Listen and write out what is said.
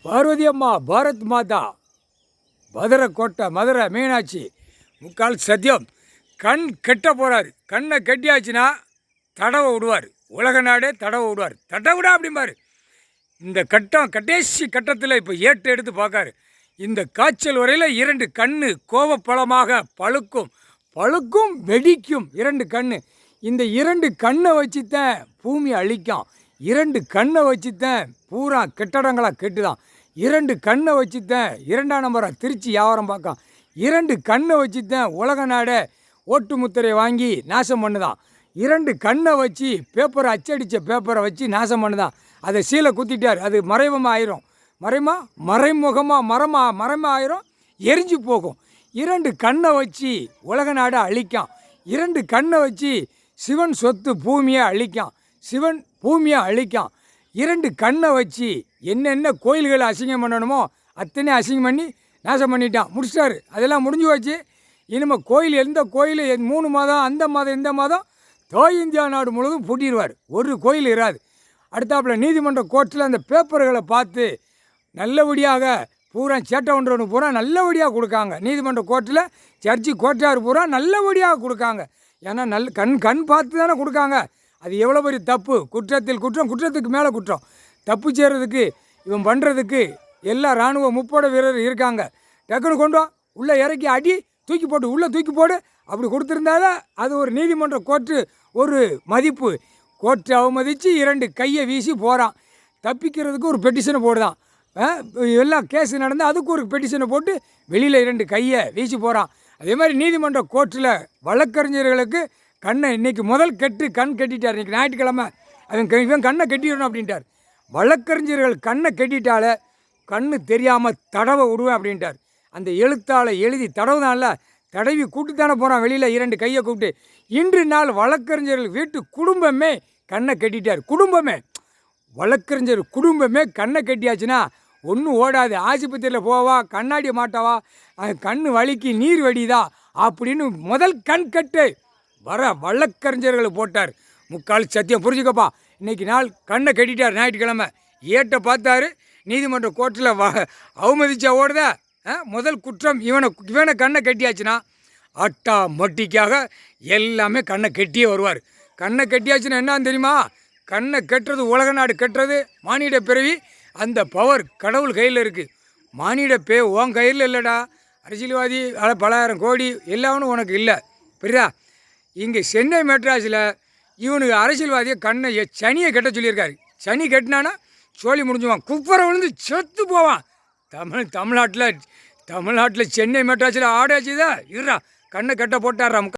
பார்வதி அம்மா, பாரத் மாதா, மதுரை கோட்டை, மதுரை மீனாட்சி, முக்கால் சத்தியம். கண் கெட்ட போகிறாரு. கண்ணை கெட்டியாச்சுன்னா தடவை விடுவார். உலக நாடே தடவை விடுவார். தடவை விடா அப்படிம்பார். இந்த கட்டம் கடைசி கட்டத்தில் இப்போ ஏற்று எடுத்து பார்க்காரு. இந்த காய்ச்சல் வரையில் 2 கண்ணு கோவப்பழமாக பழுக்கும், பழுக்கும் வெடிக்கும் 2 கண்ணு. இந்த 2 கண்ணை வச்சுத்தான் பூமி அழிக்கும். 2 கண்ணை வச்சுத்தான் பூரா கெட்டடங்களாக கெட்டுதான். 2 கண்ணை வச்சுத்தான் 2ஆம் நம்பராக திருச்சி வியாபாரம் பார்க்கும். 2 கண்ணை வச்சுத்தான் உலக நாடை ஓட்டு முத்திரை வாங்கி நாசம் பண்ணுதான். 2 கண்ணை வச்சு பேப்பரை அச்சடித்த பேப்பரை வச்சு நாசம் பண்ணுதான். அதை சீலை குத்திட்டார். அது மறைமுகமாக ஆயிரும். மறைமுகமாக ஆயிரும், எரிஞ்சு போகும். 2 கண்ணை வச்சு உலக நாடை அழிக்கும். 2 கண்ணை வச்சு சிவன் சொத்து பூமியை அழிக்கும். சிவன் பூமியை அழிக்கும். 2 கண்ணை வச்சு என்னென்ன கோயில்களை அசிங்கம் பண்ணணுமோ அத்தனை அசிங்கம் பண்ணி நாசம் பண்ணிட்டான், முடிச்சிட்டாரு. அதெல்லாம் முடிஞ்சு வச்சு இனிமேல் கோயில் எந்த கோயில் 3 மாதம் அந்த மாதம் இந்த மாதம் தாய் இந்தியா நாடு முழுவதும் பூட்டிடுவார். ஒரு கோயில் இராது. அடுத்தாப்புல நீதிமன்ற கோர்ட்டில் அந்த பேப்பர்களை பார்த்து நல்லபடியாக பூரா சேட்டை ஒன்று பூரா நல்லபடியாக கொடுக்காங்க. நீதிமன்ற கோர்ட்டில் ஜட்ஜி கோட்டார் பூரா நல்லபடியாக கொடுக்காங்க. ஏன்னா கண் பார்த்து தானே கொடுக்காங்க. அது எவ்வளோ பெரிய தப்பு. குற்றத்தில் குற்றம், குற்றத்துக்கு மேலே குற்றம். தப்பு செய்கிறதுக்கு இவன் பண்ணுறதுக்கு எல்லா இராணுவ முப்படை வீரர் இருக்காங்க. டக்குன்னு கொண்டு வா, உள்ளே இறக்கி அடி, தூக்கி போட்டு உள்ளே தூக்கி போடு, அப்படி கொடுத்துருந்தாலும் அது ஒரு நீதிமன்ற கோர்ட்டு ஒரு மதிப்பு. கோர்ட்டு அவமதித்து 2 கையை வீசி போகிறான். தப்பிக்கிறதுக்கு ஒரு பெட்டிஷனை போடுதான். எல்லாம் கேஸ் நடந்தால் அதுக்கு ஒரு பெட்டிஷனை போட்டு வெளியில் 2 கையை வீசி போகிறான். அதே மாதிரி நீதிமன்ற கோர்ட்டில் வழக்கறிஞர்களுக்கு கண்ணை இன்றைக்கி முதல் கண் கட்டிட்டார். இன்றைக்கி ஞாயிற்றுக்கிழமை இவன் கண்ணை கட்டிடணும் அப்படின்ட்டார். வழக்கறிஞர்கள் கண்ணை கட்டிட்டாலே கண்ணு தெரியாமல் தடவை விடுவேன் அப்படின்ட்டார். அந்த எழுத்தால் எழுதி தடவுதான்ல, தடவி கூப்பிட்டுத்தானே போகிறான் வெளியில் 2 கையை கூப்பிட்டு. இன்று நாள் வழக்கறிஞர்கள் வீட்டு குடும்பமே கண்ணை கட்டிட்டார். வழக்கறிஞர் குடும்பமே கண்ணை கட்டியாச்சுன்னா ஒன்றும் ஓடாது. ஆஸ்பத்திரியில் போவா, கண்ணாடி மாட்டவா, கண் வலிக்கு நீர் வடிதா அப்படின்னு முதல் கண் கட்டு வழக்கறிஞர்கள் போட்டார். முக்கால் சத்தியம். புரிஞ்சுக்கப்பா, இன்றைக்கி நாள் கண்ணை கட்டிட்டார். ஞாயிற்றுக்கிழமை ஏட்டை பார்த்தாரு. நீதிமன்ற கோர்ட்டில் அவமதிச்சா ஓடுதா. முதல் குற்றம் இவனை கண்ணை கட்டியாச்சுன்னா அட்டா மட்டிக்காக எல்லாமே கண்ணை கட்டியே வருவார். கண்ணை கட்டியாச்சுன்னா என்னன்னு தெரியுமா? கண்ணை கட்டுறது உலக நாடு கட்டுறது மானிட பிறவி. அந்த பவர் கடவுள் கையில் இருக்குது. மானிட உன் கையில் இல்லைடா. அரசியல்வாதி பலாயிரம் கோடி எல்லாமே உனக்கு இல்லை. புரியுதா? இங்கே சென்னை மெட்ராஸில் இவனுக்கு அரசியல்வாதியை கண்ணை சனியை கட்ட சொல்லியிருக்காரு. சனி கட்டினானா சோழி முடிஞ்சுவான், குப்பரை விழுந்து செத்து போவான். தமிழ்நாட்டில் சென்னை மெட்ராஸில் ஆடாச்சுதா இருறா கண்ணை கட்ட போட்டாரா.